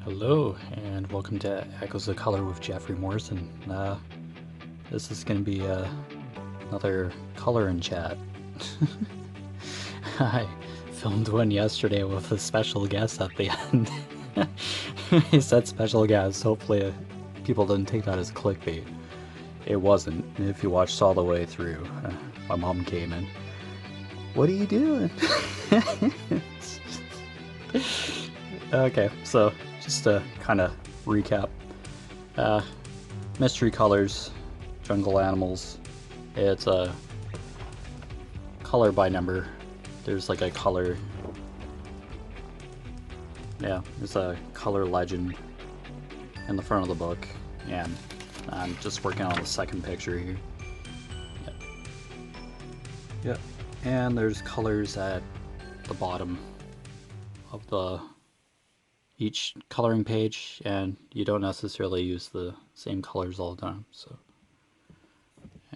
Hello, and welcome to Echoes of Color with Jeffery Morrison. This is going to be another color in chat. I filmed one yesterday with a special guest at the end. He said special guest. Hopefully, people didn't take that as clickbait. It wasn't. If you watched all the way through, my mom came in. What are you doing? Okay, so just to kind of recap, mystery colors, jungle animals. It's a color by number. There's like a color. Yeah, there's a color legend in the front of the book, and I'm just working on the second picture here. Yep. Yep. And there's colors at the bottom of the each coloring page, and you don't necessarily use the same colors all the time, so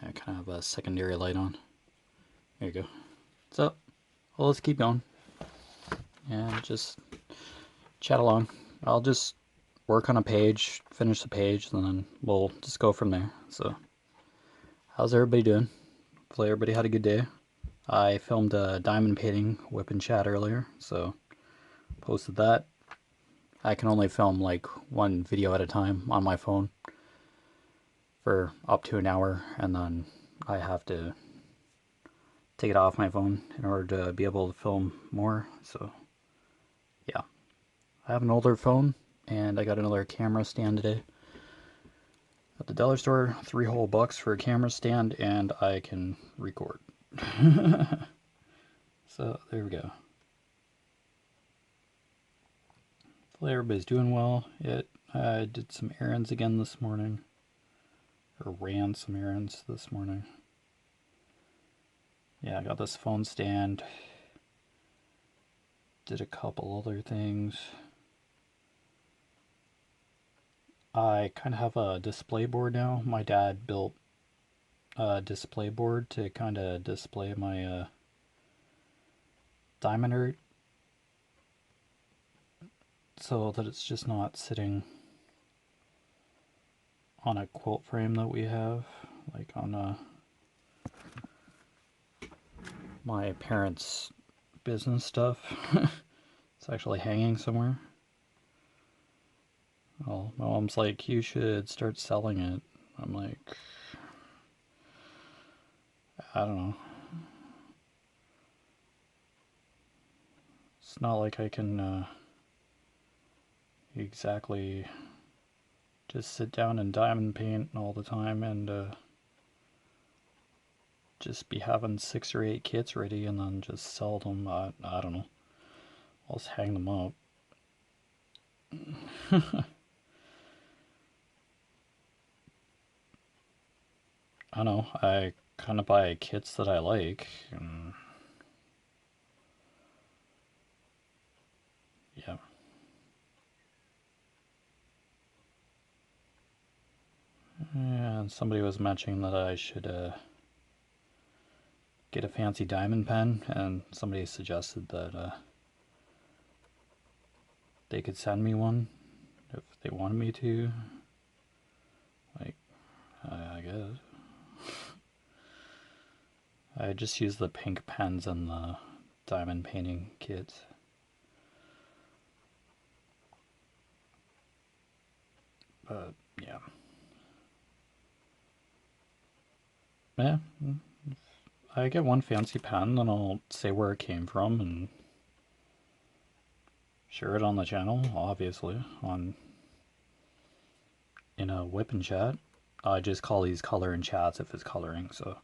I kind of have a secondary light on. There you go. So, well, let's keep going and just chat along. I'll just work on a page, finish the page, and then we'll just go from there. So, how's everybody doing? Hopefully everybody had a good day. I filmed a diamond painting whip and chat earlier, so posted that. I can only film like one video at a time on my phone for up to an hour, and then I have to take it off my phone in order to be able to film more. So yeah, I have an older phone, and I got another camera stand today at the dollar store. $3 for a camera stand, and I can record. So there we go. Hopefully everybody's doing well. I did some errands again this morning, or ran some errands this morning. Yeah, I got this phone stand. Did a couple other things. I kind of have a display board now. My dad built a display board to kind of display my diamond art, so that it's just not sitting on a quilt frame that we have, like on my parents' business stuff. It's actually hanging somewhere. Well, my mom's like, you should start selling it. I'm like, I don't know. It's not like I can exactly just sit down and diamond paint all the time and just be having 6 or 8 kits ready and then just sell them. I don't know. I'll just hang them up. I don't know. I kind of buy kits that I like. And yeah. And somebody was mentioning that I should get a fancy diamond pen, and somebody suggested that they could send me one if they wanted me to. Like, I guess. I just use the pink pens in the diamond painting kit. But yeah. Yeah. I get one fancy pen, then I'll say where it came from and share it on the channel, obviously, in a whip and chat. I just call these color and chats if it's coloring, so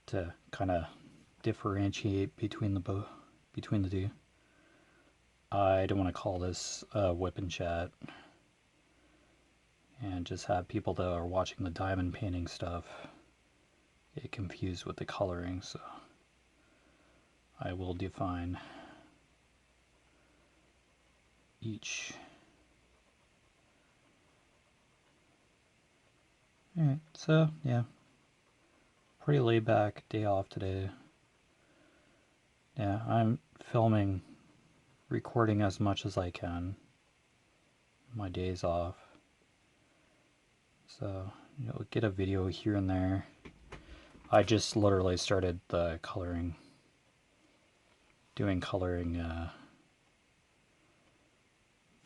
to kind of differentiate between the two. I don't want to call this whip and chat and just have people that are watching the diamond painting stuff get confused with the coloring, so I will define each. Alright, so yeah, pretty laid back day off today. Yeah, I'm filming, recording as much as I can, my days off. So, get a video here and there. I just literally started the doing coloring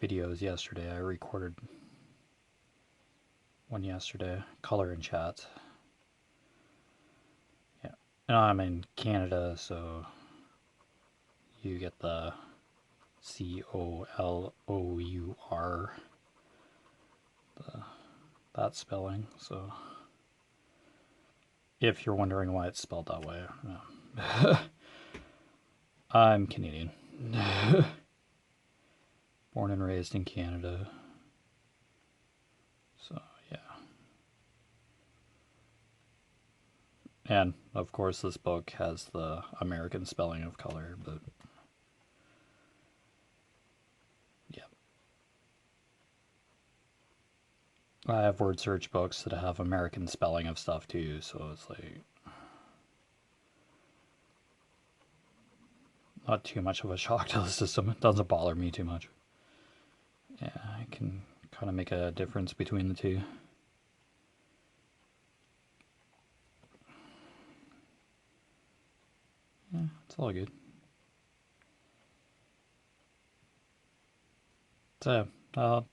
videos yesterday. I recorded one yesterday, color and chats. Yeah, and I'm in Canada, so you get the COLOUR, that spelling. So if you're wondering why it's spelled that way, no. I'm Canadian. Born and raised in Canada. So, yeah. And, of course, this book has the American spelling of color, but yeah. I have word search books that have American spelling of stuff too, so it's like not too much of a shock to the system. It doesn't bother me too much. Yeah, I can kind of make a difference between the two. Yeah, it's all good. So, I'll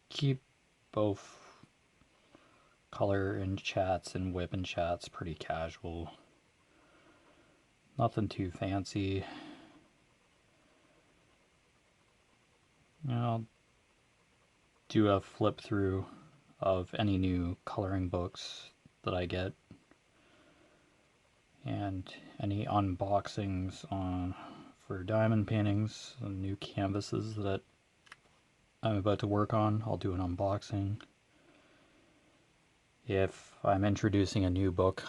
keep both color and chats and whip and chats pretty casual. Nothing too fancy. I'll do a flip through of any new coloring books that I get, and any unboxings for diamond paintings and new canvases that I'm about to work on. I'll do an unboxing. If I'm introducing a new book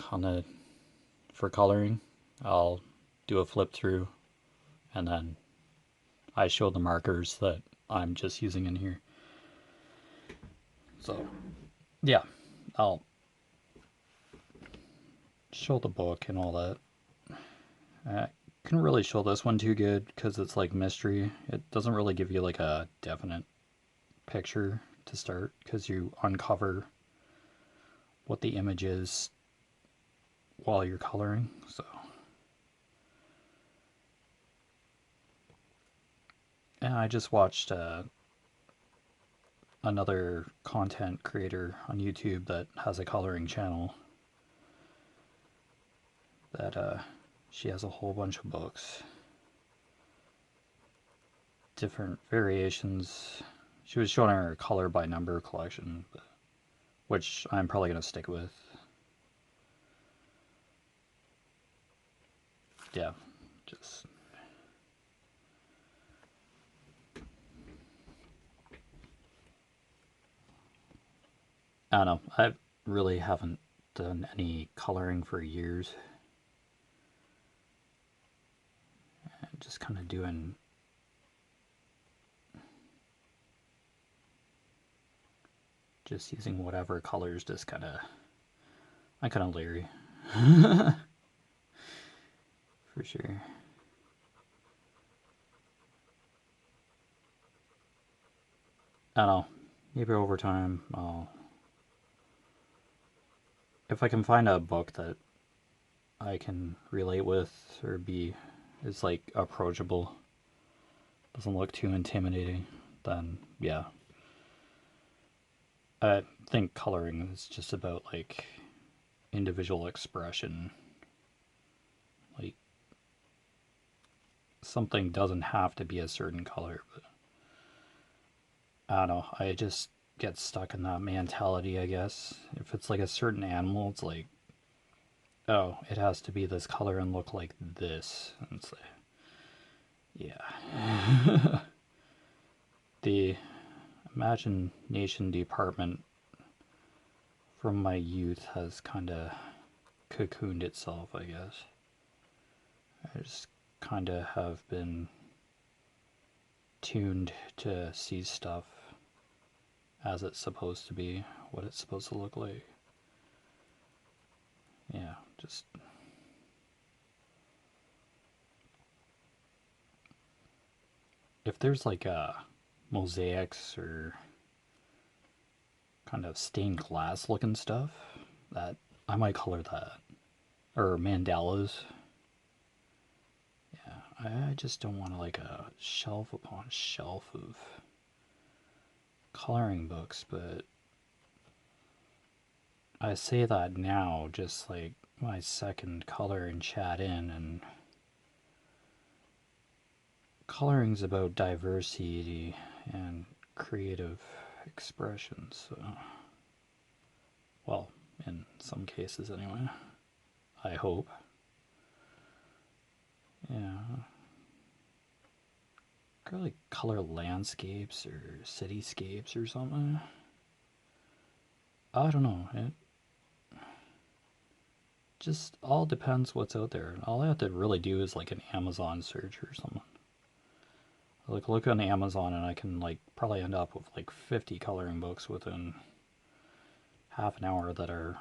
for coloring, I'll do a flip through, and then I show the markers that I'm just using in here. So, yeah, I'll show the book and all that. I couldn't really show this one too good because it's like mystery. It doesn't really give you like a definite picture to start because you uncover what the image is while you're coloring. So, and I just watched another content creator on YouTube that has a coloring channel that she has a whole bunch of books, different variations. She was showing her color by number collection, which I'm probably going to stick with. Yeah, just I don't know. I really haven't done any coloring for years. I'm just kind of doing just using whatever colors. Just I'm kind of leery for sure. I don't know. Maybe over time, if I can find a book that I can relate with or is like approachable, doesn't look too intimidating, then yeah. I think coloring is just about like individual expression. Like something doesn't have to be a certain color, but I don't know. I just get stuck in that mentality, I guess. If it's like a certain animal, it's like, oh, it has to be this color and look like this. And it's like, yeah. The imagination department from my youth has kind of cocooned itself, I guess. I just kind of have been tuned to see stuff as it's supposed to be, what it's supposed to look like. Yeah, just if there's like a mosaics or kind of stained glass looking stuff, that I might color that. Or mandalas. Yeah, I just don't want like a shelf upon shelf of coloring books, but I say that now just like my second color and chat in, and coloring's about diversity and creative expression, so, well, in some cases anyway, I hope. Yeah. Could like color landscapes or cityscapes or something. I don't know. It just all depends what's out there. All I have to really do is like an Amazon search or something. Like look on Amazon and I can like probably end up with like 50 coloring books within half an hour that are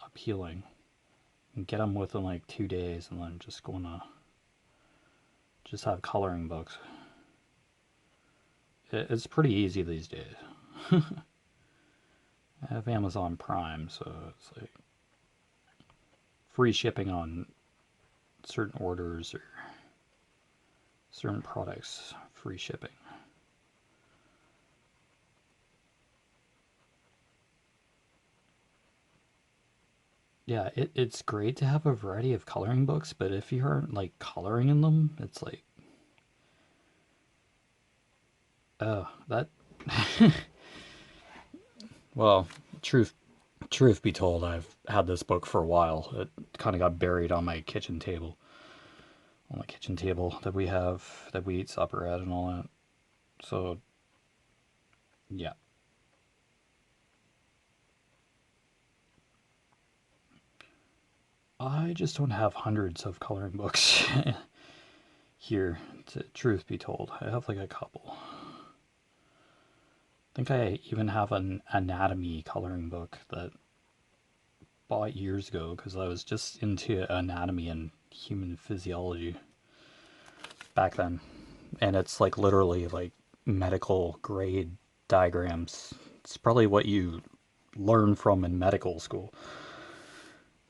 appealing. And get them within like 2 days, and then just gonna just have coloring books. It's pretty easy these days. I have Amazon Prime, so it's like free shipping on certain orders or certain products, free shipping. Yeah, it's great to have a variety of coloring books, but if you aren't like coloring in them, it's like, oh, that. Well, truth be told, I've had this book for a while. It kind of got buried on my kitchen table, that we have, that we eat supper at and all that. So, yeah. I just don't have hundreds of coloring books here, to truth be told. I have like a couple. I think I even have an anatomy coloring book that bought years ago because I was just into anatomy and human physiology back then. And it's like literally like medical grade diagrams. It's probably what you learn from in medical school.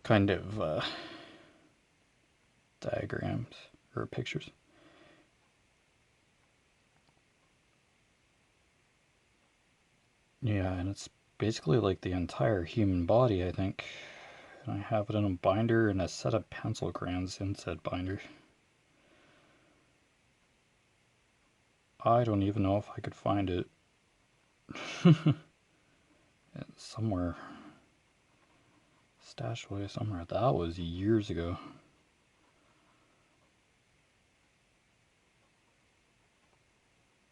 Kind of diagrams or pictures. Yeah, and it's basically like the entire human body, I think. And I have it in a binder and a set of pencil crayons in said binder. I don't even know if I could find it. Somewhere. Stashed away somewhere. That was years ago.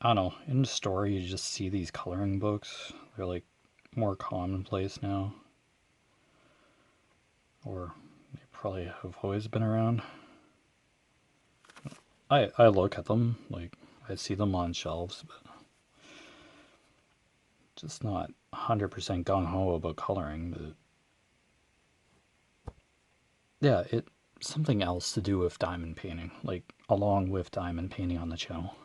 I don't know. In the store, you just see these coloring books. They're like more commonplace now. Or they probably have always been around. I look at them, like, I see them on shelves, but just not 100% gung-ho about coloring. But yeah, it's something else to do with diamond painting, like along with diamond painting on the channel.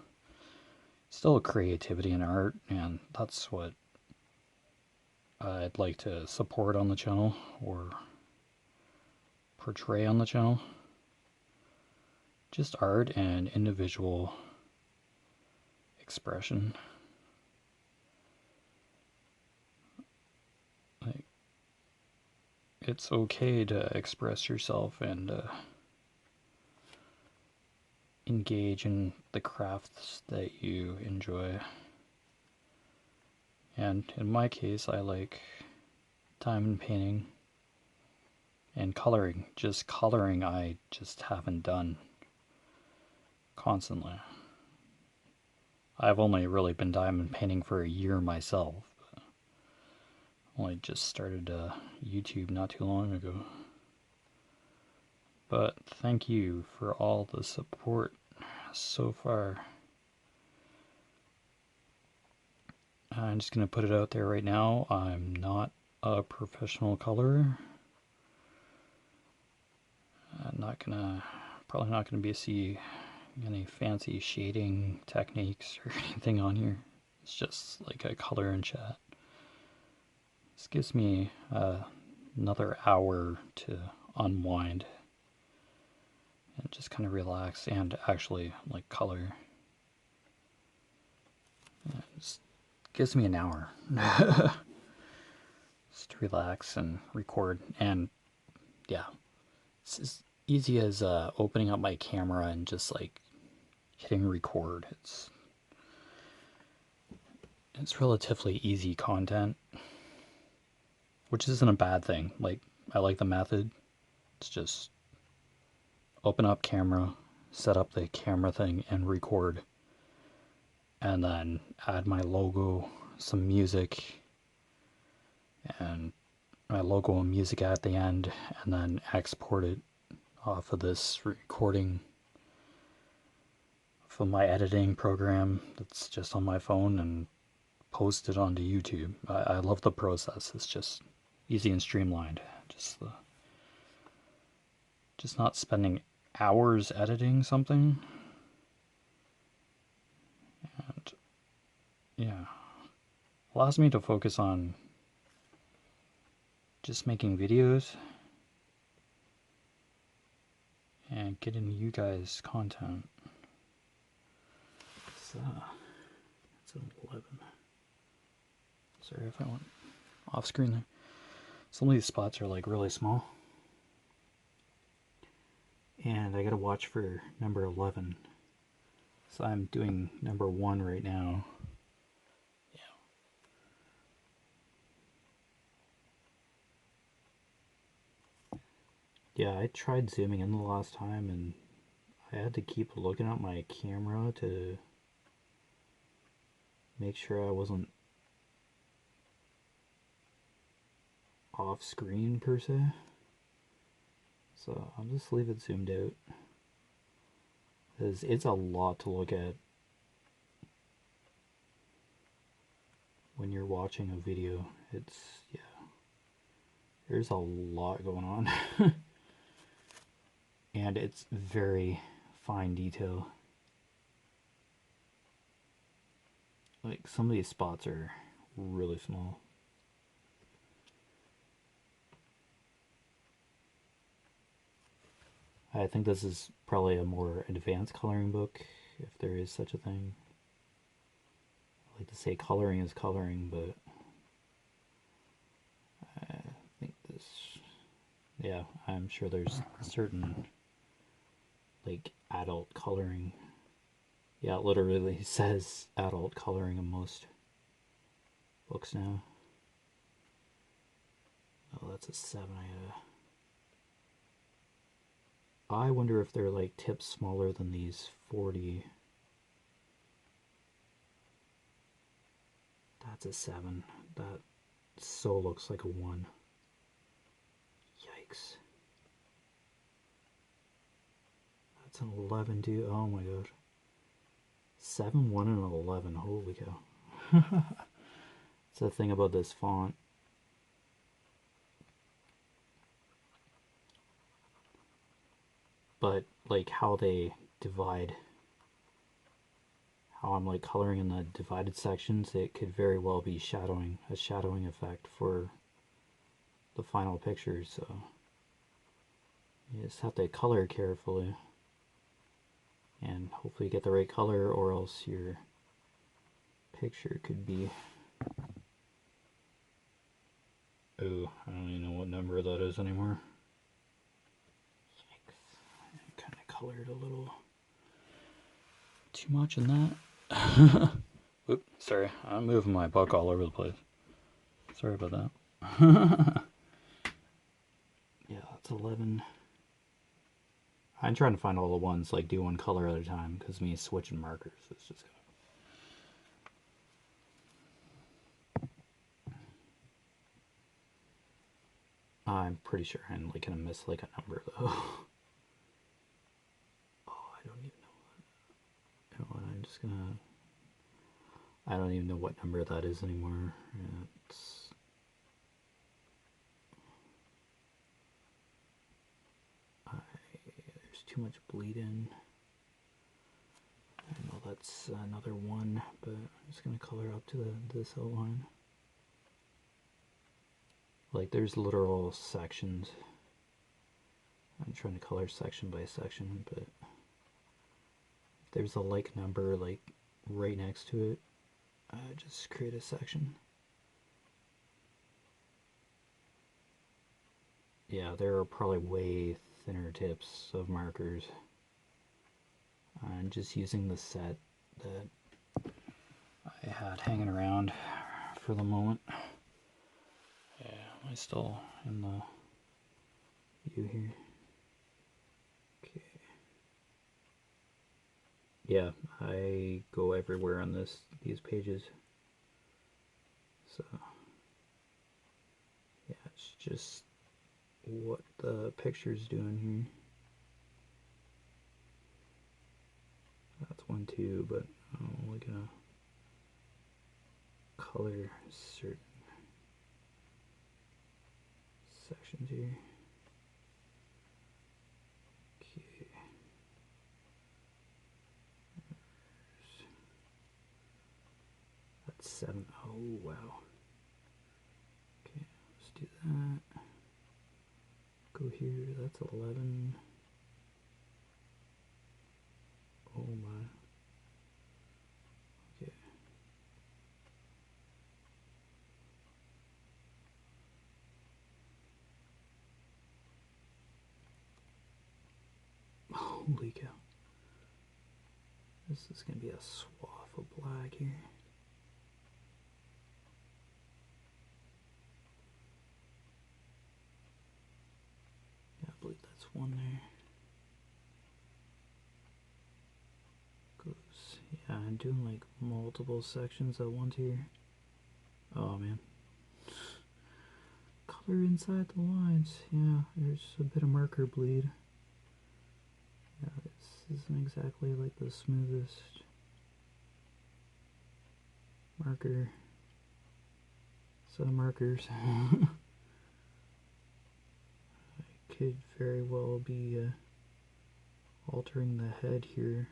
Still creativity and art, and that's what I'd like to support on the channel or portray on the channel. Just art and individual expression. Like, it's okay to express yourself and engage in the crafts that you enjoy. And in my case, I like diamond painting and coloring. Just coloring, I just haven't done constantly. I've only really been diamond painting for a year myself. Only just started YouTube not too long ago. But thank you for all the support so far. I'm just going to put it out there right now. I'm not a professional colorer. I'm not gonna, probably not gonna see any fancy shading techniques or anything on here. It's just like a color and chat. This gives me another hour to unwind and just kind of relax and actually like color. It just gives me an hour just to relax and record. And yeah, it's as easy as opening up my camera and just like hitting record. It's relatively easy content, which isn't a bad thing. Like, I like the method. It's just open up camera, set up the camera thing, and record. And then add my logo, some music, and my logo and music at the end, and then export it off of this recording from my editing program that's just on my phone and post it onto YouTube. I love the process. It's just easy and streamlined. Just not spending hours editing something. And yeah, allows me to focus on just making videos and getting you guys content. It's an 11. Sorry if I went off screen there. Some of these spots are like really small. And I gotta watch for number 11. So I'm doing number 1 right now. Yeah, I tried zooming in the last time and I had to keep looking at my camera to make sure I wasn't off screen per se. So I'll just leave it zoomed out. Because it's a lot to look at when you're watching a video. Yeah. There's a lot going on. And it's very fine detail. Like, some of these spots are really small. I think this is probably a more advanced coloring book, if there is such a thing. I like to say coloring is coloring, but I think this, yeah, I'm sure there's certain, like, adult coloring. Yeah, it literally says adult coloring in most books now. Oh, that's a 7. I wonder if they're like tips smaller than these 40. That's a 7. That so looks like a 1. Yikes. That's an 11 too. Oh my god. 7, 1, and 11. Holy cow. That's the thing about this font. But like how they divide, how I'm like coloring in the divided sections, it could very well be shadowing, a shadowing effect for the final picture. So you just have to color carefully and hopefully get the right color, or else your picture could be, oh, I don't even know what number that is anymore. Kind of colored a little too much in that. Oop, sorry, I'm moving my book all over the place. Sorry about that. Yeah, that's 11. I'm trying to find all the ones, like do one color at a time, because me switching markers is just I'm pretty sure I'm like gonna miss like a number though. Oh, I don't even know what. You know what? I'm just gonna. I don't even know what number that is anymore. It's. There's too much bleed in. that's another one, but I'm just gonna color up to this outline. Like there's literal sections. I'm trying to color section by section, but if there's a like number like right next to it, just create a section. Yeah, there are probably way thinner tips of markers. I'm just using the set that I had hanging around for the moment. Yeah, am I still in the view here? Okay. Yeah, I go everywhere on these pages. So yeah, it's just what the picture's doing here. That's 1, 2, but I'm only gonna color certain sections here. Okay. That's 7. Oh wow. Okay, let's do that. Go here. That's 11. Oh my. Okay. Holy cow. This is going to be a swath of black here. Yeah, I believe that's one there. Goes, yeah, I'm doing like multiple sections at once here. Oh man. Color inside the lines. Yeah, there's a bit of marker bleed. Yeah, this isn't exactly like the smoothest marker set of markers. I could very well be altering the head here,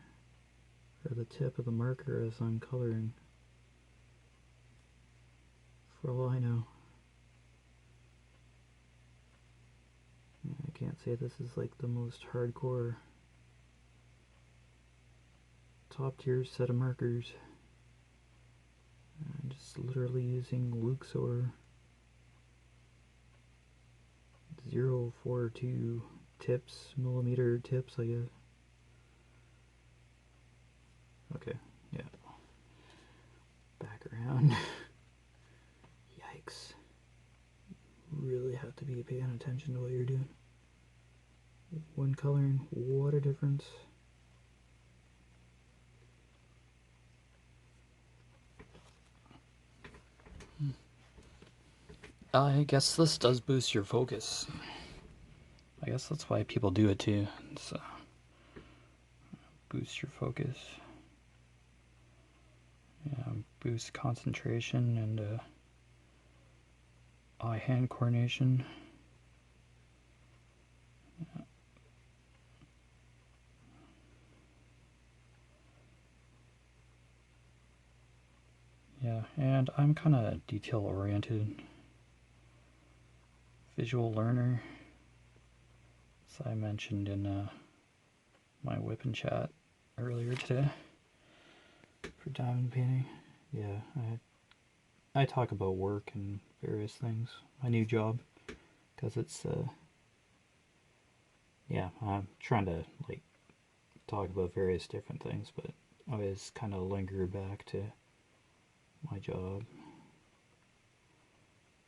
or the tip of the marker as I'm coloring, for all I know. I can't say this is like the most hardcore top tier set of markers. I'm just literally using Luxor 042 tips, millimeter tips, I guess. Okay, yeah. Back around. Yikes. Really have to be paying attention to what you're doing. When coloring, what a difference. I guess this does boost your focus. I guess that's why people do it too. It's, boost your focus. Yeah, boost concentration and eye-hand coordination. Yeah, and I'm kind of detail-oriented, visual learner, as I mentioned in my whip and chat earlier today for diamond painting. Yeah, I talk about work and various things, my new job, because it's yeah, I'm trying to like talk about various different things, but I always kind of linger back to my job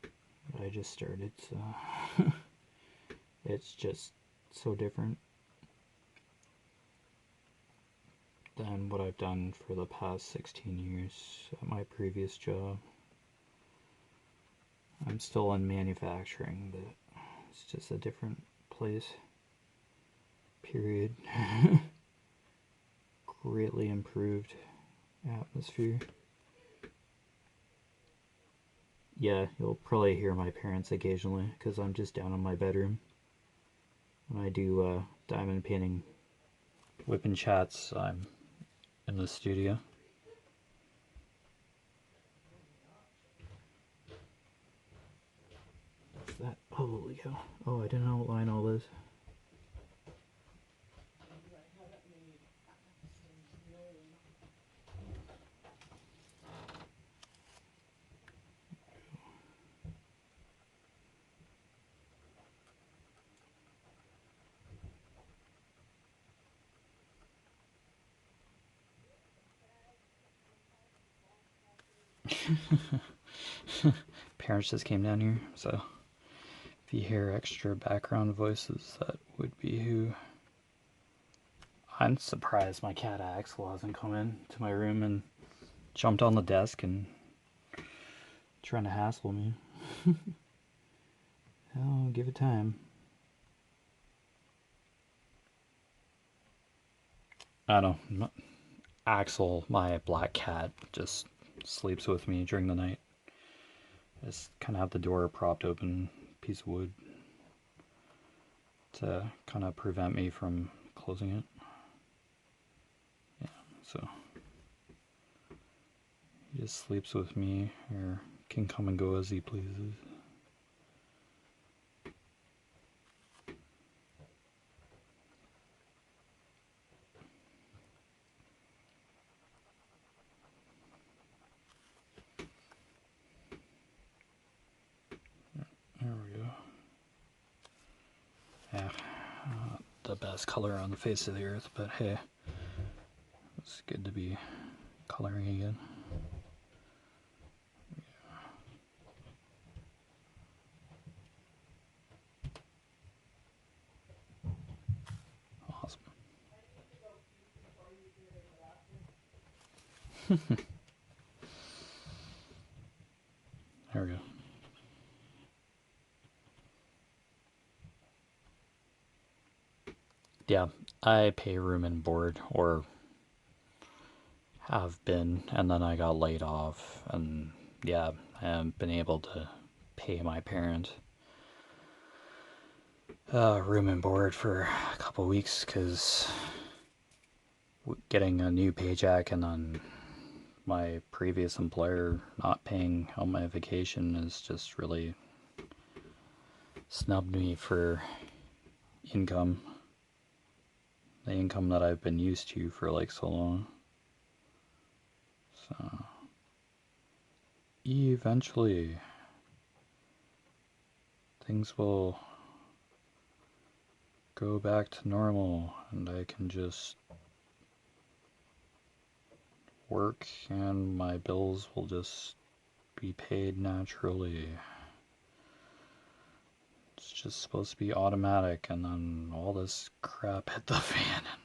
that I just started, so it's just so different than what I've done for the past 16 years at my previous job. I'm still in manufacturing, but it's just a different place. Period. Greatly improved atmosphere. Yeah, you'll probably hear my parents occasionally because I'm just down in my bedroom. When I do diamond painting whip and chats, I'm in the studio. What's that? Holy cow. Oh, I didn't outline all this. Parents just came down here, so if you hear extra background voices, that would be who. I'm surprised my cat Axel hasn't come in to my room and jumped on the desk and trying to hassle me. I'll give it time. I don't know. Axel, my black cat, just sleeps with me during the night. I just kind of have the door propped open, piece of wood, to kind of prevent me from closing it. Yeah, so he just sleeps with me, or can come and go as he pleases. There we go. Yeah, the best color on the face of the earth, but hey, it's good to be coloring again. Awesome. There we go. Yeah, I pay room and board, or have been, and then I got laid off, and yeah, I haven't been able to pay my parent room and board for a couple weeks because getting a new paycheck and then my previous employer not paying out my vacation has just really snubbed me for income, the income that I've been used to for like so long. So eventually things will go back to normal and I can just work and my bills will just be paid naturally. It's just supposed to be automatic, and then all this crap hit the fan and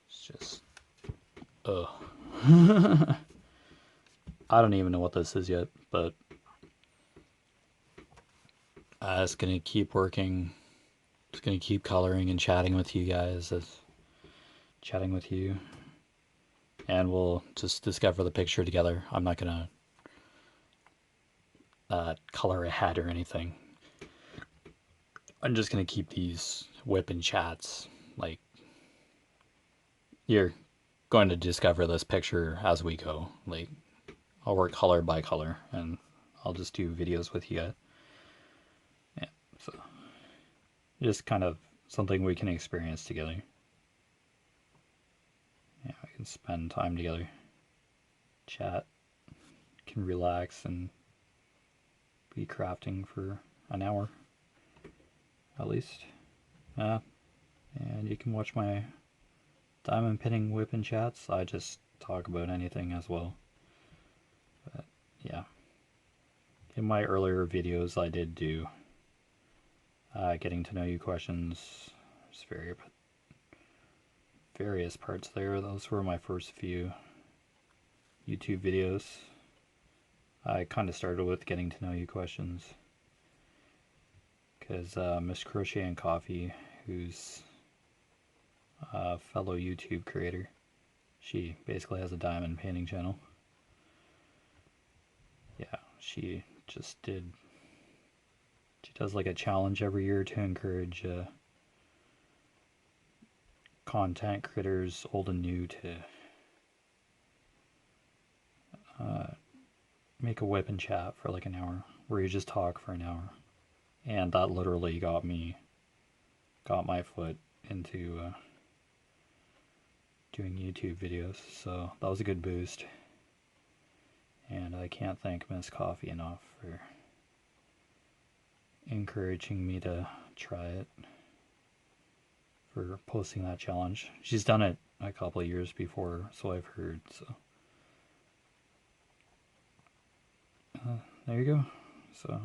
it's just I don't even know what this is yet, but I'm just gonna keep working, just gonna keep coloring and chatting with you guys, chatting with you, and we'll just discover the picture together. I'm not gonna color ahead or anything. I'm just gonna keep these whipping chats. Like, you're going to discover this picture as we go. Like, I'll work color by color, and I'll just do videos with you guys. Yeah, so just kind of something we can experience together. Yeah, we can spend time together, chat, can relax, and be crafting for an hour at least. And you can watch my diamond pinning whipping chats. I just talk about anything as well. But yeah, in my earlier videos I did do getting to know you questions. There's various parts there. Those were my first few YouTube videos. I kind of started with getting to know you questions because Miss Crochet and Coffee, who's a fellow YouTube creator, she basically has a diamond painting channel. Yeah, she does like a challenge every year to encourage content creators, old and new, to make a whip and chat for like an hour, where you just talk for an hour. And that literally got my foot into doing YouTube videos, so that was a good boost. And I can't thank Miss Coffee enough for encouraging me to try it, for posting that challenge. She's done it a couple of years before, so I've heard. So there you go. So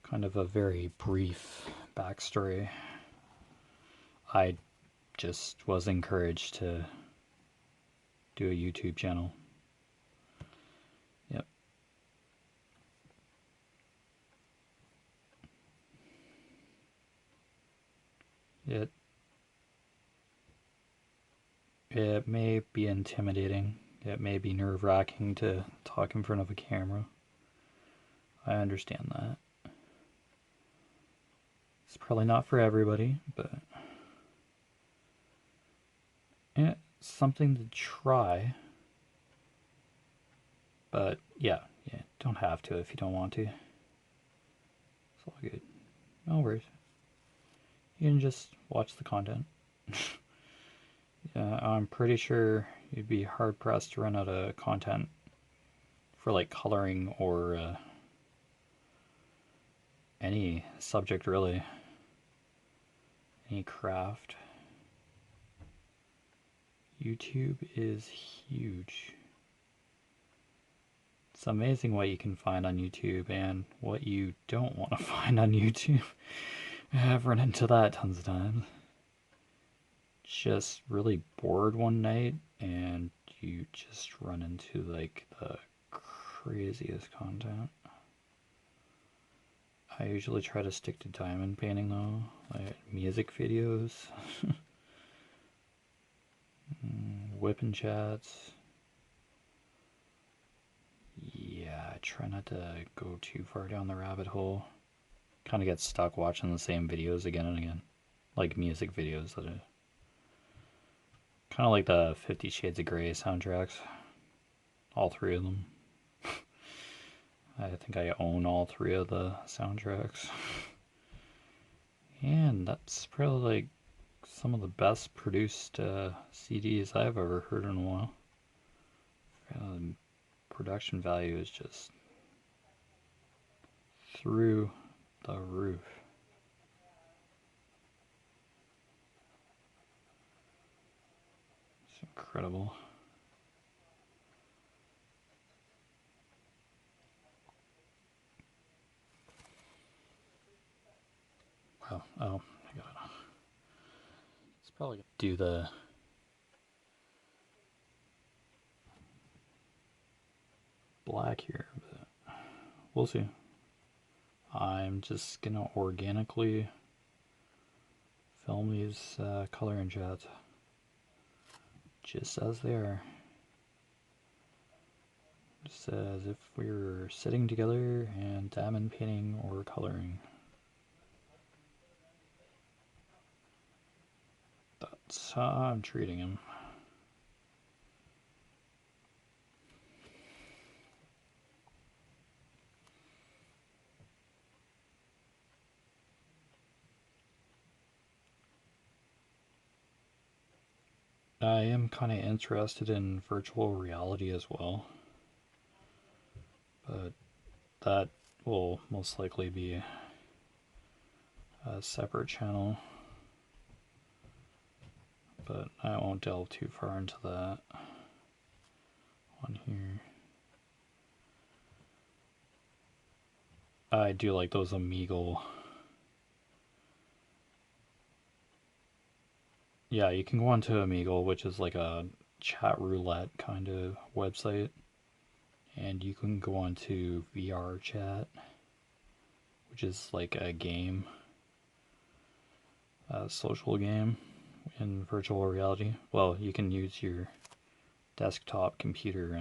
kind of a very brief backstory. I just was encouraged to do a YouTube channel. Yep. It may be intimidating. It may be nerve-wracking to talk in front of a camera. I understand that. It's probably not for everybody, but it's something to try. But yeah, don't have to if you don't want to. It's all good. No worries. You can just watch the content. Yeah, I'm pretty sure you'd be hard pressed to run out of content for like coloring or any subject really. Any craft. YouTube is huge. It's amazing what you can find on YouTube and what you don't want to find on YouTube. I've run into that tons of times. Just really bored one night and you just run into like the craziest content. I usually try to stick to diamond painting though, like music videos, whip and chats. Yeah, I try not to go too far down the rabbit hole. Kind of get stuck watching the same videos again and again, like music videos that are kind of like the 50 Shades of Grey soundtracks, all three of them. I think I own all three of the soundtracks. And that's probably like some of the best produced CDs I've ever heard in a while. Production value is just through the roof. It's incredible. Wow. Oh, I got it. It's probably gonna do the black here, but we'll see. I'm just gonna organically film these coloring jets just as they are, just as if we were sitting together and diamond painting or coloring. That's how I'm treating him. I am kind of interested in virtual reality as well, but that will most likely be a separate channel, but I won't delve too far into that on here. I do like those Omegle. Yeah, you can go onto Omegle, which is like a chat roulette kind of website, and you can go onto VR chat, which is like a game, a social game in virtual reality. Well, you can use your desktop computer,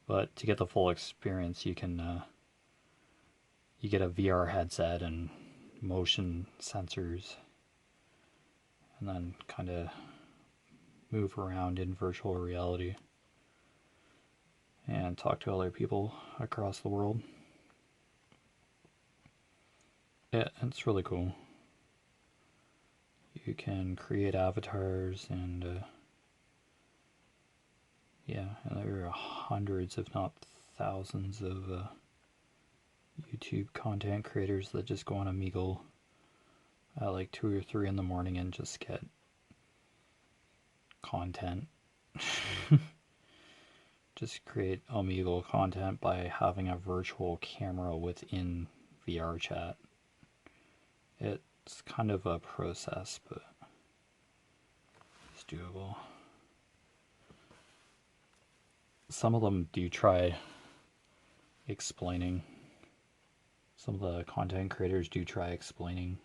but to get the full experience, you can you get a VR headset and motion sensors, and then kind of move around in virtual reality and talk to other people across the world. Yeah, it's really cool. You can create avatars and yeah, and there are hundreds, if not thousands, of YouTube content creators that just go on Omegle at like 2 or 3 in the morning and just get content. Just create Omegle content by having a virtual camera within VR chat. It's kind of a process, but it's doable. Some of them do try explaining. Some of the content creators do try explaining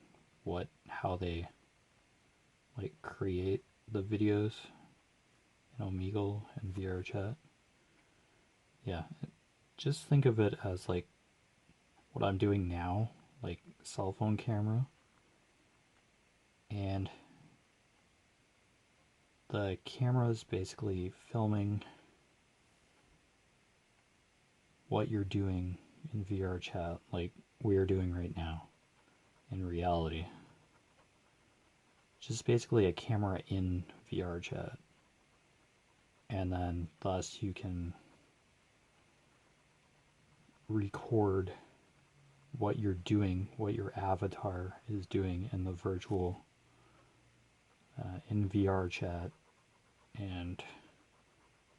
how they like create the videos in Omegle and VR chat. Yeah, just think of it as like what I'm doing now, like cell phone camera, and the camera is basically filming what you're doing in VR chat, like we are doing right now in reality. Just basically a camera in VR chat, and then thus you can record what you're doing, what your avatar is doing in the virtual in VR chat, and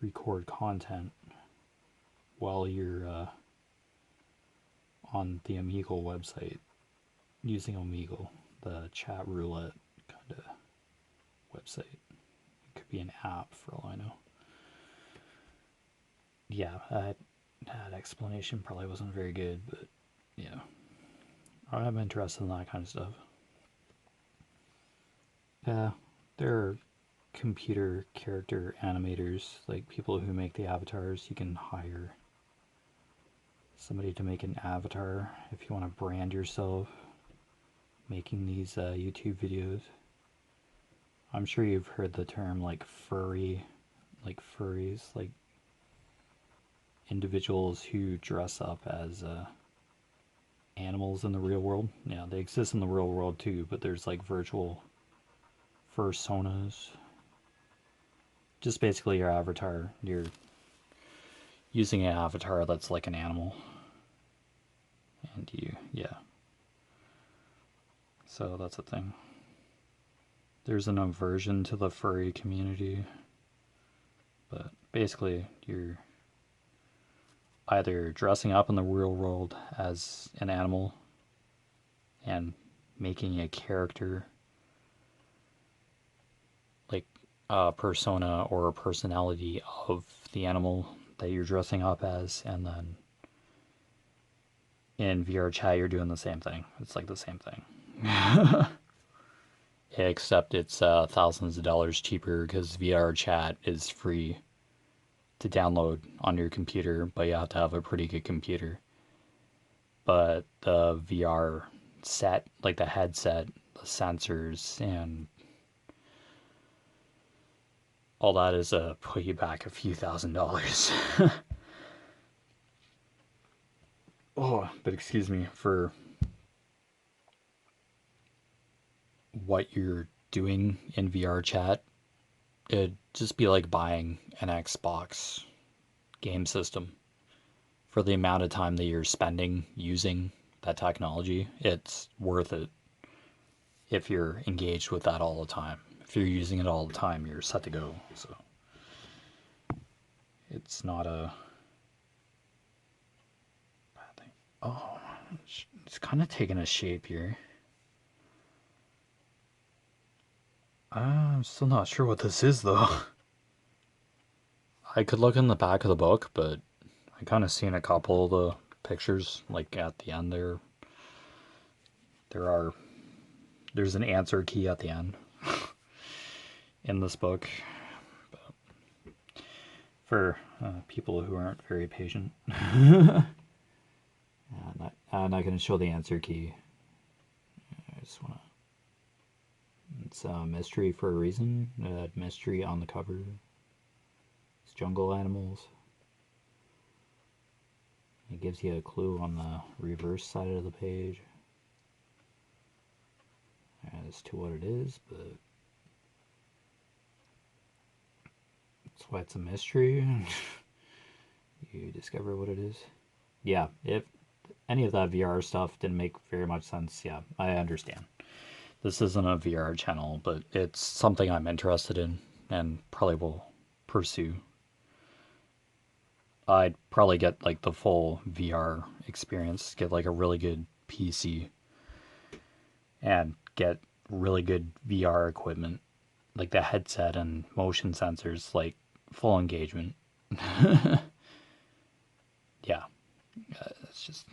record content while you're on the Omegle website using Omegle, the chat roulette kind of website. It could be an app for all I know. Yeah, that explanation probably wasn't very good, but yeah, I'm interested in that kind of stuff. Yeah, there are computer character animators, like people who make the avatars. You can hire somebody to make an avatar if you want to brand yourself making these YouTube videos. I'm sure you've heard the term like furries, like individuals who dress up as animals in the real world. Yeah, they exist in the real world too, but there's like virtual fursonas. Just basically your avatar. You're using an avatar that's like an animal. And yeah. So that's a thing. There's an aversion to the furry community. But basically, you're either dressing up in the real world as an animal and making a character, like a persona or a personality of the animal that you're dressing up as, and then in VR chat you're doing the same thing. It's like the same thing. Except it's thousands of dollars cheaper because VR chat is free to download on your computer, but you have to have a pretty good computer. But the VR set, like the headset, the sensors, and all that is put you back a few $1,000s. Oh, but excuse me, for what you're doing in VR chat, it'd just be like buying an Xbox game system. For the amount of time that you're spending using that technology, it's worth it if you're engaged with that all the time. If you're using it all the time, you're set to go. So it's not a bad thing. Oh, it's kind of taking a shape here. I'm still not sure what this is, though. I could look in the back of the book, but I kind of seen a couple of the pictures, like at the end there. There's an answer key at the end in this book. But for people who aren't very patient, I'm not going to show the answer key. I just want to. It's a mystery for a reason. Mystery on the cover. It's jungle animals. It gives you a clue on the reverse side of the page as to what it is, but that's why it's a mystery. You discover what it is. Yeah, if any of that VR stuff didn't make very much sense, yeah, I understand. This isn't a VR channel, but it's something I'm interested in and probably will pursue. I'd probably get like the full VR experience, get like a really good PC, and get really good VR equipment, like the headset and motion sensors, like full engagement. Yeah, it's just,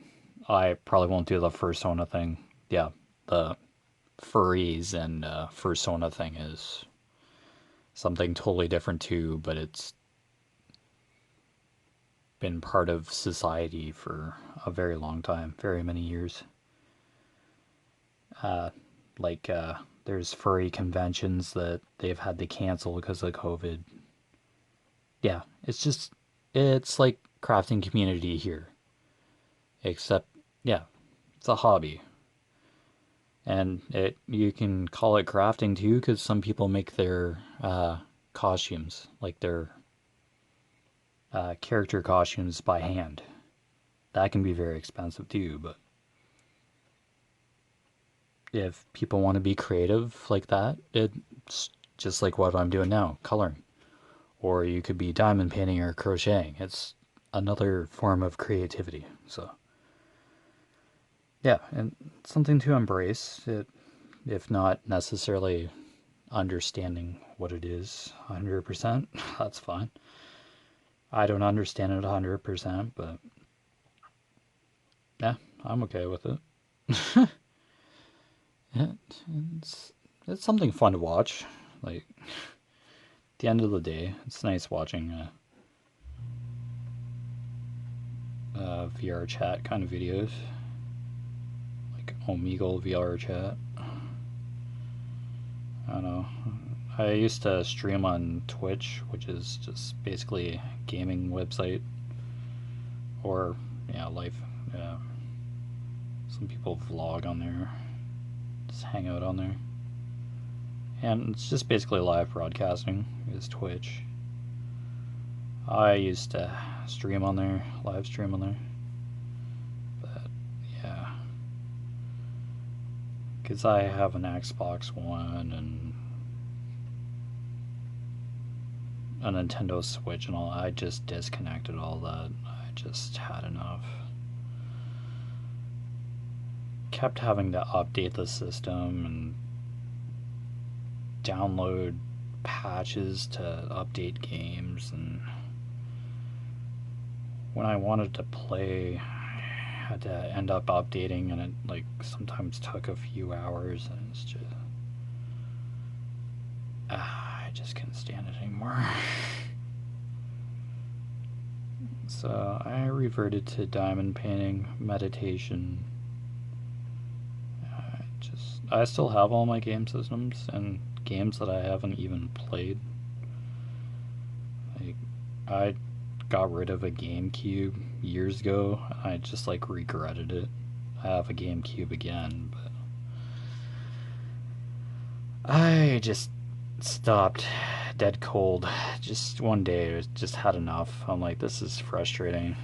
I probably won't do the Fursona thing. Yeah, the furries and Fursona thing is something totally different too, but it's been part of society for a very long time, very many years. Like, there's furry conventions that they've had to cancel because of COVID. Yeah, it's like crafting community here. Except, yeah, it's a hobby. And you can call it crafting too, because some people make their costumes, like their character costumes by hand. That can be very expensive too, but if people want to be creative like that, it's just like what I'm doing now, coloring. Or you could be diamond painting or crocheting. It's another form of creativity. So, yeah, and something to embrace, if not necessarily understanding what it is 100%, that's fine. I don't understand it 100%, but yeah, I'm okay with it. It's, it's something fun to watch. Like, at the end of the day, it's nice watching VR chat kind of videos. Like Omegle VR chat. I don't know. I used to stream on Twitch, which is just basically a gaming website. Or, yeah, life. Yeah. Some people vlog on there. Just hang out on there. And it's just basically live broadcasting is Twitch. I used to stream on there, live stream on there. But yeah. Because I have an Xbox One and a Nintendo Switch and all, I just disconnected all that. I just had enough. Kept having to update the system and download patches to update games, and when I wanted to play, I had to end up updating, and it like sometimes took a few hours, and it's just I just couldn't stand it anymore. So I reverted to diamond painting, meditation. I still have all my game systems and games that I haven't even played. Like, I got rid of a GameCube years ago. I just like regretted it. I have a GameCube again, but I just stopped dead cold. Just one day, I just had enough. I'm like, this is frustrating.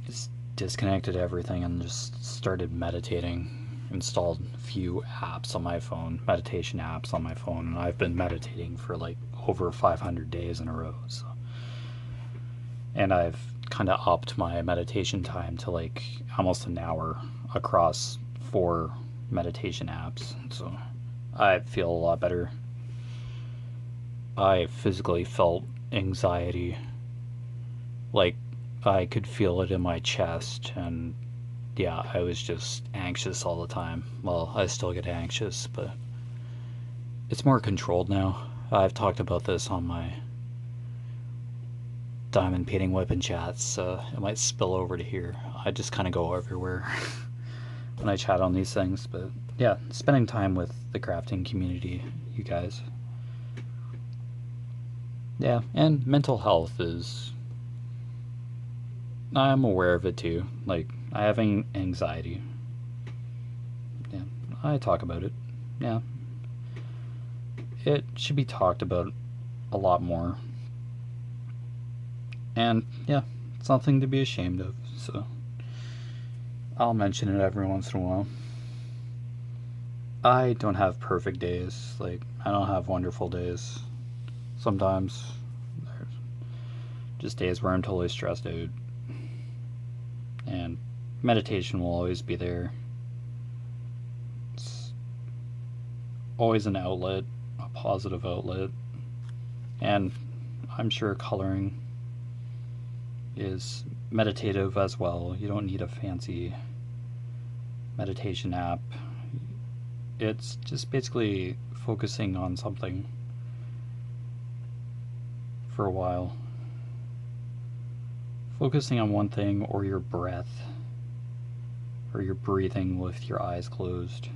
Just disconnected everything and just started meditating. Installed a few apps on my phone, meditation apps on my phone, and I've been meditating for like over 500 days in a row. So. And I've kind of upped my meditation time to like almost an hour across 4 meditation apps. So I feel a lot better. I physically felt anxiety. Like, I could feel it in my chest, and yeah, I was just anxious all the time. Well, I still get anxious, but it's more controlled now. I've talked about this on my diamond painting weapon chats, so it might spill over to here. I just kind of go everywhere when I chat on these things, but yeah, spending time with the crafting community, you guys. Yeah, and mental health is. I'm aware of it too. Like, I have anxiety. Yeah, I talk about it. Yeah, it should be talked about a lot more. And yeah, it's nothing to be ashamed of. So I'll mention it every once in a while. I don't have perfect days. Like, I don't have wonderful days. Sometimes there's just days where I'm totally stressed out. And meditation will always be there. It's always an outlet, a positive outlet. And I'm sure coloring is meditative as well. You don't need a fancy meditation app. It's just basically focusing on something for a while. Focusing on one thing, or your breath, or your breathing with your eyes closed.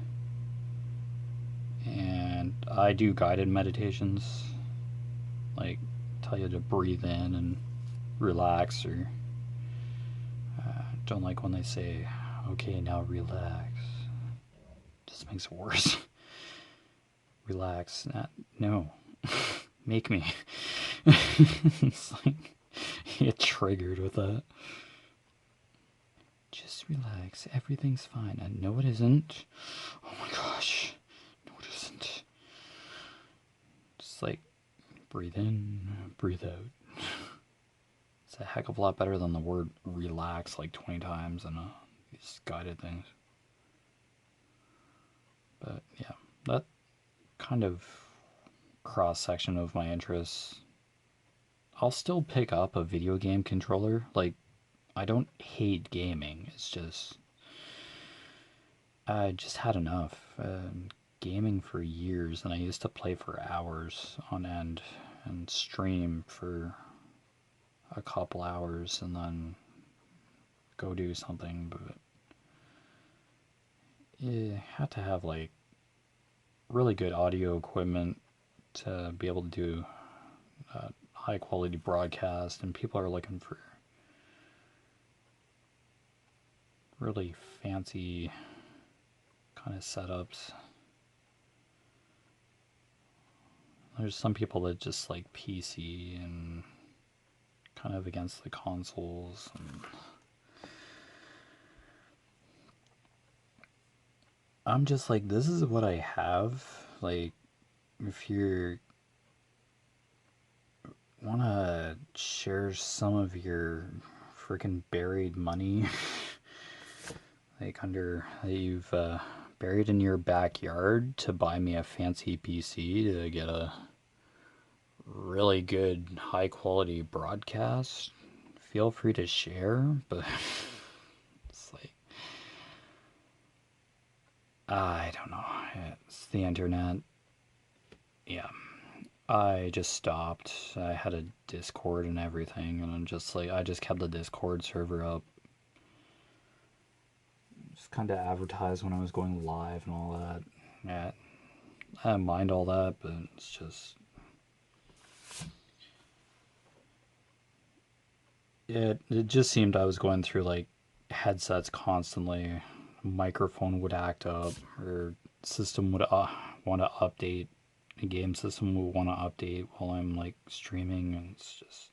And I do guided meditations, like tell you to breathe in and relax, or don't like when they say, okay, now relax. Just makes it worse. Relax. No. Make me. It's like, you get triggered with that. Just relax. Everything's fine. And no, it isn't. Oh my gosh. No, it isn't. Just like, breathe in, breathe out. It's a heck of a lot better than the word relax like 20 times in these guided things. But yeah, that kind of cross section of my interests. I'll still pick up a video game controller. Like, I don't hate gaming. It's just I just had enough. Gaming for years, and I used to play for hours on end and stream for a couple hours and then go do something. But you had to have like really good audio equipment to be able to do high quality broadcast, and people are looking for really fancy kind of setups. There's some people that just like PC and kind of against the consoles. And I'm just like, this is what I have. Like, if you want to share some of your freaking buried money, like under that you've buried in your backyard to buy me a fancy PC to get a really good high quality broadcast, feel free to share. But it's like, I don't know, it's the internet. Yeah, I just stopped. I had a Discord and everything, and I'm just like, I just kept the Discord server up, just kind of advertised when I was going live and all that. Yeah, I don't mind all that, but it's just it just seemed I was going through like headsets constantly. Microphone would act up, or system would want to update. The game system would want to update while I'm like streaming, and it's just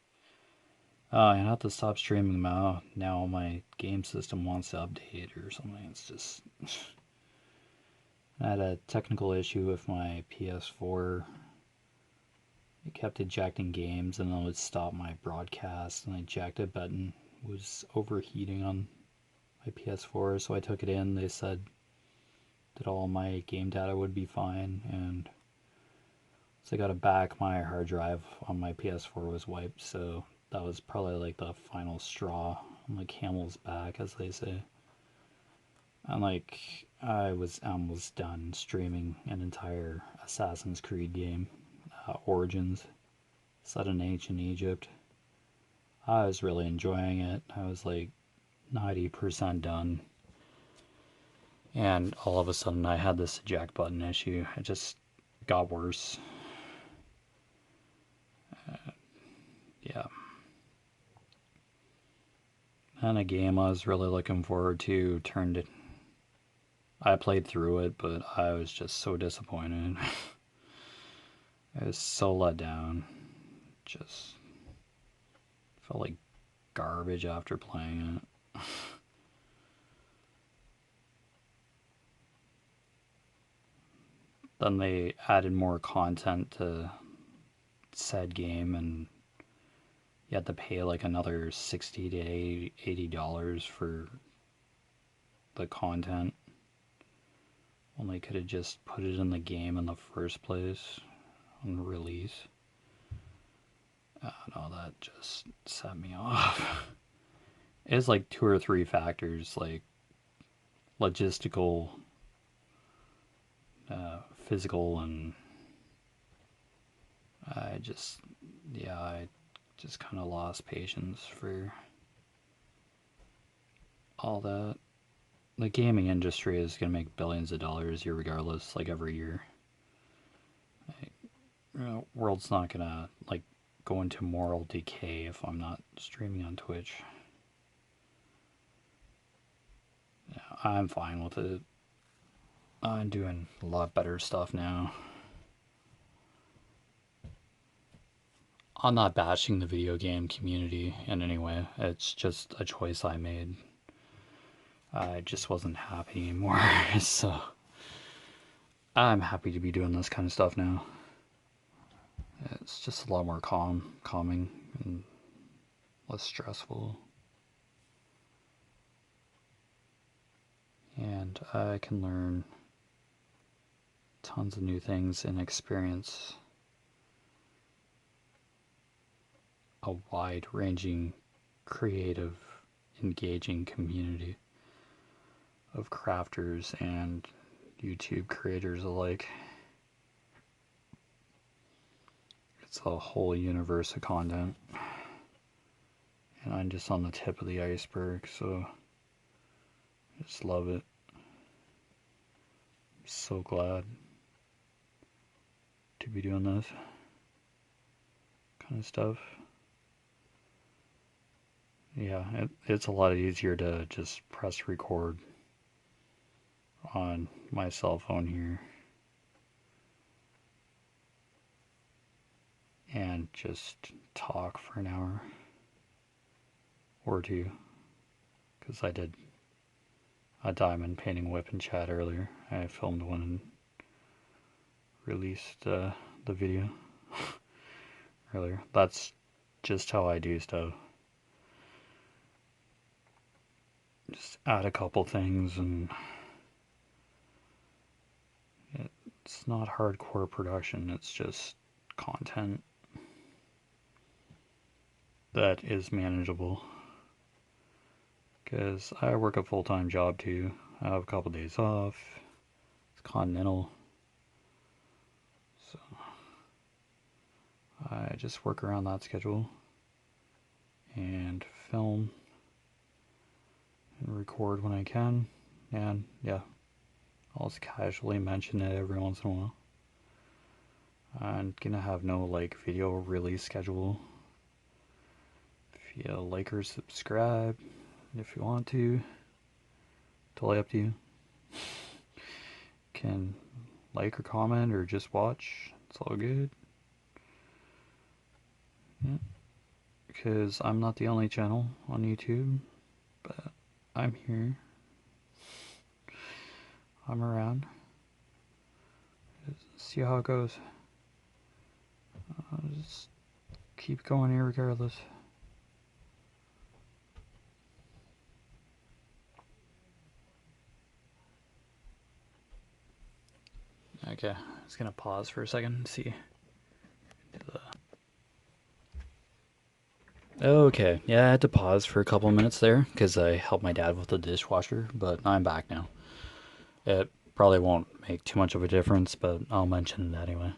I have to stop streaming now. Now my game system wants to update or something. It's just I had a technical issue with my PS4. It kept ejecting games, and then it would stop my broadcast, and the ejected button was overheating on my PS4, so I took it in. They said that all my game data would be fine, and so I got it back. My hard drive on my PS4 was wiped, so that was probably like the final straw on the camel's back, as they say. And like, I was almost done streaming an entire Assassin's Creed game, Origins, set in ancient Egypt. I was really enjoying it. I was like 90% done. And all of a sudden I had this eject button issue. It just got worse. Yeah. And a game I was really looking forward to turned it. I played through it, but I was just so disappointed. I was so let down. Just felt like garbage after playing it. Then they added more content to said game, and you had to pay like another $60 to $80 for the content. When they could have just put it in the game in the first place on release. No, that just set me off. It's like 2 or 3 factors, like logistical, physical, and I just kind of lost patience for all that. The gaming industry is going to make billions of dollars regardless, like every year. World's not going to like go into moral decay if I'm not streaming on Twitch. Yeah, I'm fine with it. I'm doing a lot better stuff now. I'm not bashing the video game community in any way. It's just a choice I made. I just wasn't happy anymore, so I'm happy to be doing this kind of stuff now. It's just a lot more calming, and less stressful. And I can learn tons of new things and experience a wide-ranging, creative, engaging community of crafters and YouTube creators alike. It's a whole universe of content, and I'm just on the tip of the iceberg, so I just love it. I'm so glad to be doing this kind of stuff. Yeah, it's a lot easier to just press record on my cell phone here and just talk for an hour or two, because I did a diamond painting whip and chat earlier. I filmed one and released the video earlier. That's just how I do stuff. Just add a couple things, and it's not hardcore production, it's just content that is manageable. Because I work a full-time job too. I have a couple days off. It's continental. So I just work around that schedule and film and record when I can. And yeah, I'll just casually mention it every once in a while. I'm gonna have no like video release schedule. If you like or subscribe, if you want to, totally up to you. Can like or comment or just watch, it's all good. Yeah, because I'm not the only channel on YouTube, but I'm here. I'm around. See how it goes. I'll just keep going here regardless. Okay, I was gonna pause for a second and see. Okay, yeah, I had to pause for a couple of minutes there because I helped my dad with the dishwasher, but I'm back now. It probably won't make too much of a difference, but I'll mention it anyway.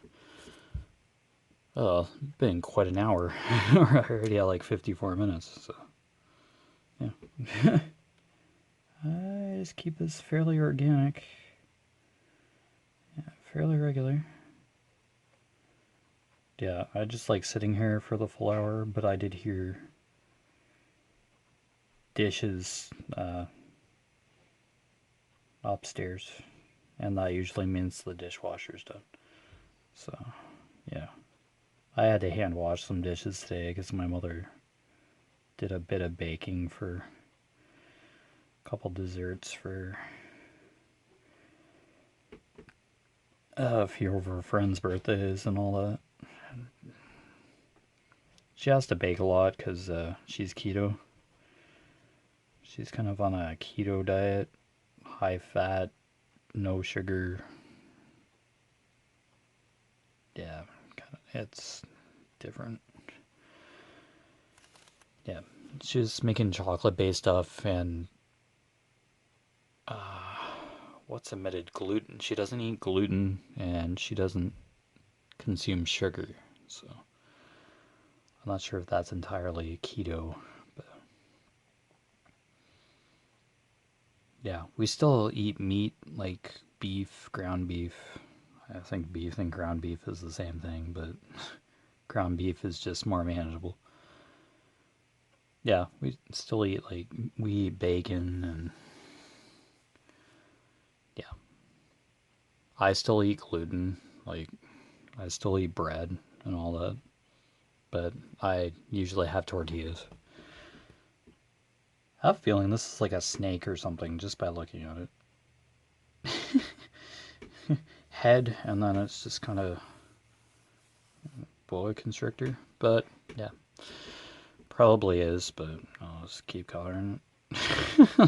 Oh, it's been quite an hour. We're already at like 54 minutes, so yeah. I I just keep this fairly organic. Yeah, fairly regular. Yeah, I just like sitting here for the full hour, but I did hear dishes upstairs, and that usually means the dishwasher's done. So, yeah. I had to hand wash some dishes today because my mother did a bit of baking for a couple desserts for a few of her friends' birthdays and all that. She has to bake a lot because she's keto. She's kind of on a keto diet, high fat, no sugar. Yeah, it's different. Yeah, she's making chocolate-based stuff and what's omitted? Gluten. She doesn't eat gluten and she doesn't consume sugar. So I'm not sure if that's entirely keto, but yeah, we still eat meat like beef, ground beef. I think beef and ground beef is the same thing, but ground beef is just more manageable. Yeah, we still eat like we eat bacon and yeah. I still eat gluten, like I still eat bread and all that, but I usually have tortillas. I have a feeling this is like a snake or something just by looking at it. Head, and then it's just kind of boa constrictor, but yeah, probably is, but I'll just keep coloring it.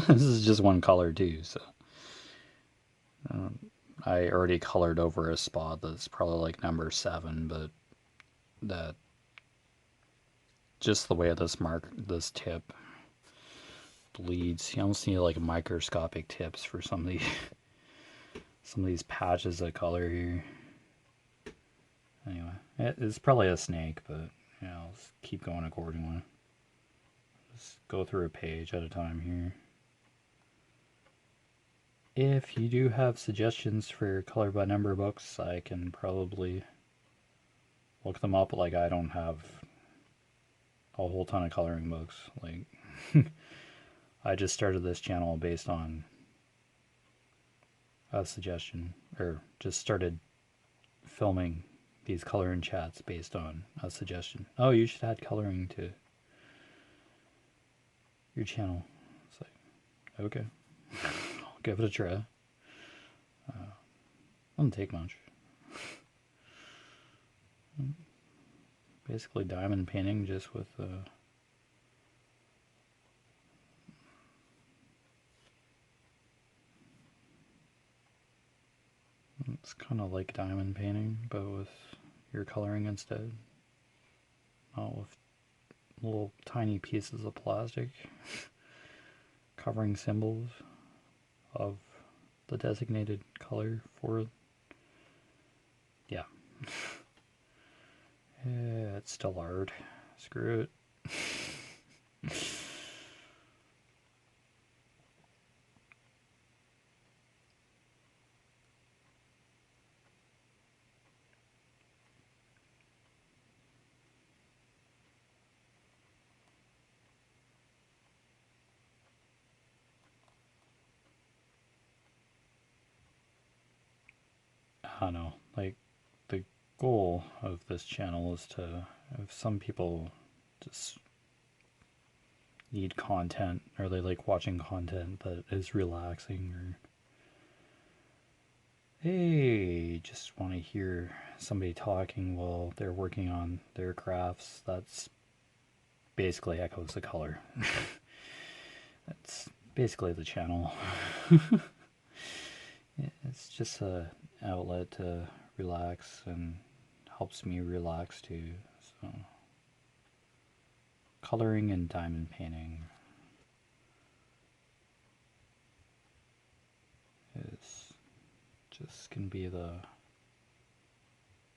This is just one color too, so I already colored over a spot that's probably like number 7, but that just the way this tip bleeds. You almost need like microscopic tips for some of these some of these patches of color here. Anyway, it's probably a snake, but yeah, I'll just keep going accordingly. Just go through a page at a time here. If you do have suggestions for color by number books, I can probably look them up. Like, I don't have a whole ton of coloring books. Like, I just started this channel based on a suggestion, or just started filming these coloring chats based on a suggestion. Oh, you should add coloring to your channel. It's like, okay, I'll give it a try. Doesn't take much. Basically diamond painting just with it's kind of like diamond painting, but with your coloring instead. Not with little tiny pieces of plastic covering symbols of the designated color for. Yeah. Yeah, it's still hard. Screw it. I don't know. Like, the goal of this channel is to, if some people just need content, or they like watching content that is relaxing, or hey, just want to hear somebody talking while they're working on their crafts, that's basically echoes the color. That's basically the channel. It's just a outlet to relax and helps me relax too. So coloring and diamond painting is just gonna be the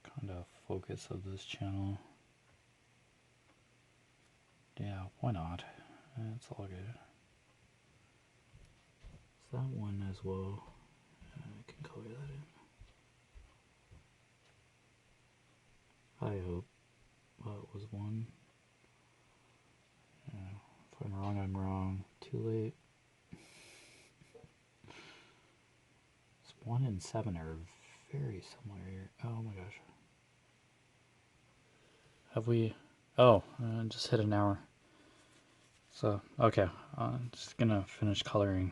kind of focus of this channel. Yeah, why not? It's all good. that one as well. I can color that in. I hope. It was one. If I'm wrong, I'm wrong. Too late. 1 and 7 are very similar here. Oh my gosh. Have we... Oh, just hit an hour. So, okay. I'm just gonna finish coloring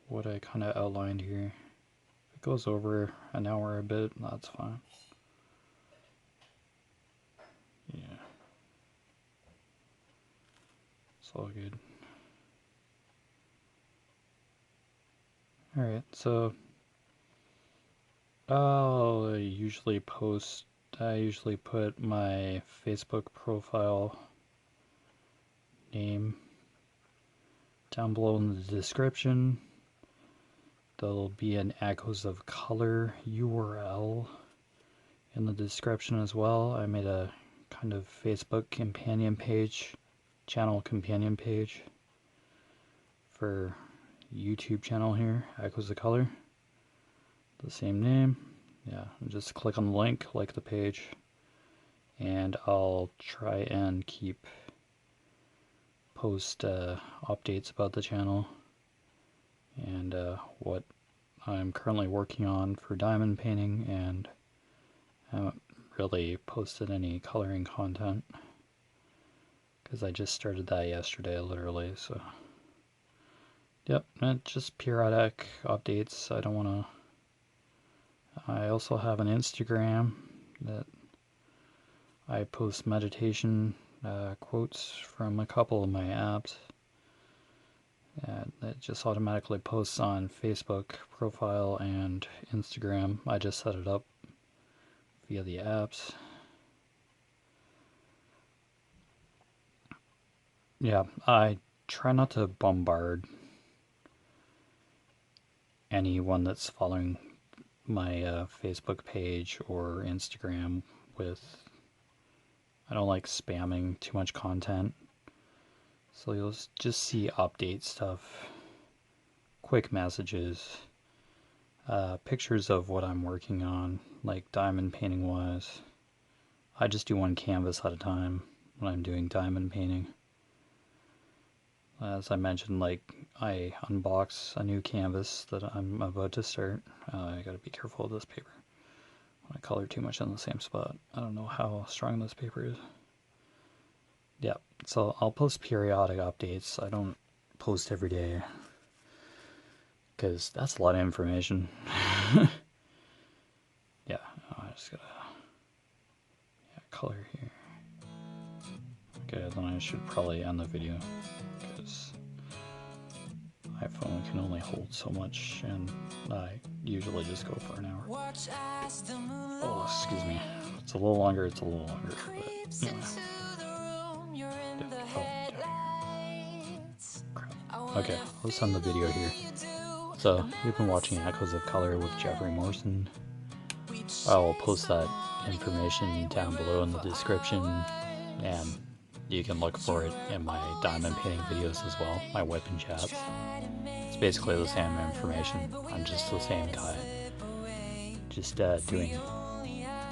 what I kind of outlined here. If it goes over an hour a bit, that's fine. Yeah. It's all good. Alright, so I usually put my Facebook profile name down below in the description. There'll be an Echoes of Color URL in the description as well. I made a kind of Facebook companion page, channel companion page for YouTube channel here, Echoes of Color. The same name. Yeah, just click on the link, like the page, and I'll try and post updates about the channel and what I'm currently working on for diamond painting, and I haven't really posted any coloring content because I just started that yesterday literally, so yep, and just periodic updates. I also have an Instagram that I post meditation quotes from a couple of my apps. It just automatically posts on Facebook profile and Instagram. I just set it up via the apps. Yeah, I try not to bombard anyone that's following my Facebook page or Instagram with... I don't like spamming too much content. So you'll just see update stuff, quick messages, pictures of what I'm working on, like diamond painting wise. I just do one canvas at a time when I'm doing diamond painting. As I mentioned, like, I unbox a new canvas that I'm about to start. I gotta be careful with this paper. I color too much on the same spot. I don't know how strong this paper is. Yeah, so I'll post periodic updates. I don't post every day because that's a lot of information. Yeah, I just gotta color here. Okay, then I should probably end the video because my phone can only hold so much, and I usually just go for an hour. Oh, excuse me. If it's a little longer, it's a little longer. But anyway. Crap. Okay, let's end the video here. So, you've been watching Echoes of Color with Jefferey Morrison. I'll post that information down below in the description, and you can look for it in my diamond painting videos as well, my weapon chats. It's basically the same information. I'm just the same guy. Just doing...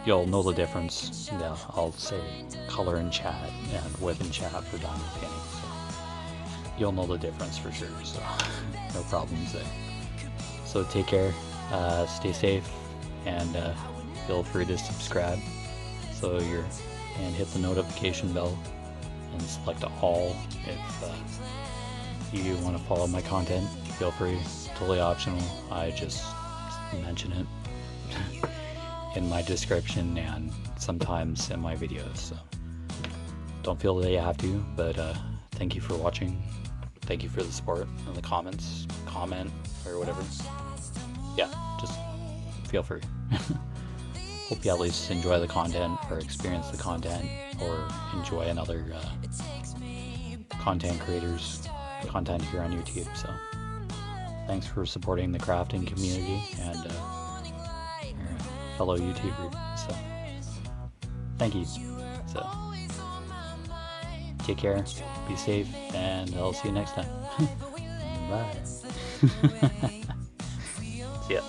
You'll know the difference. Yeah, I'll say color in chat and weapon chat for diamond painting. So you'll know the difference for sure, so no problems there. So take care, stay safe, and feel free to subscribe and hit the notification bell and select all if you want to follow my content. Feel free, totally optional. I just mention it in my description and sometimes in my videos, so don't feel that you have to, but thank you for watching. Thank you for the support and the comments, comment or whatever. Yeah, just feel free. Hope you at least enjoy the content or experience the content or enjoy another content creators content here on YouTube. So thanks for supporting the crafting community and fellow YouTuber. So thank you. So take care, be safe, and I'll see you next time. bye. See ya.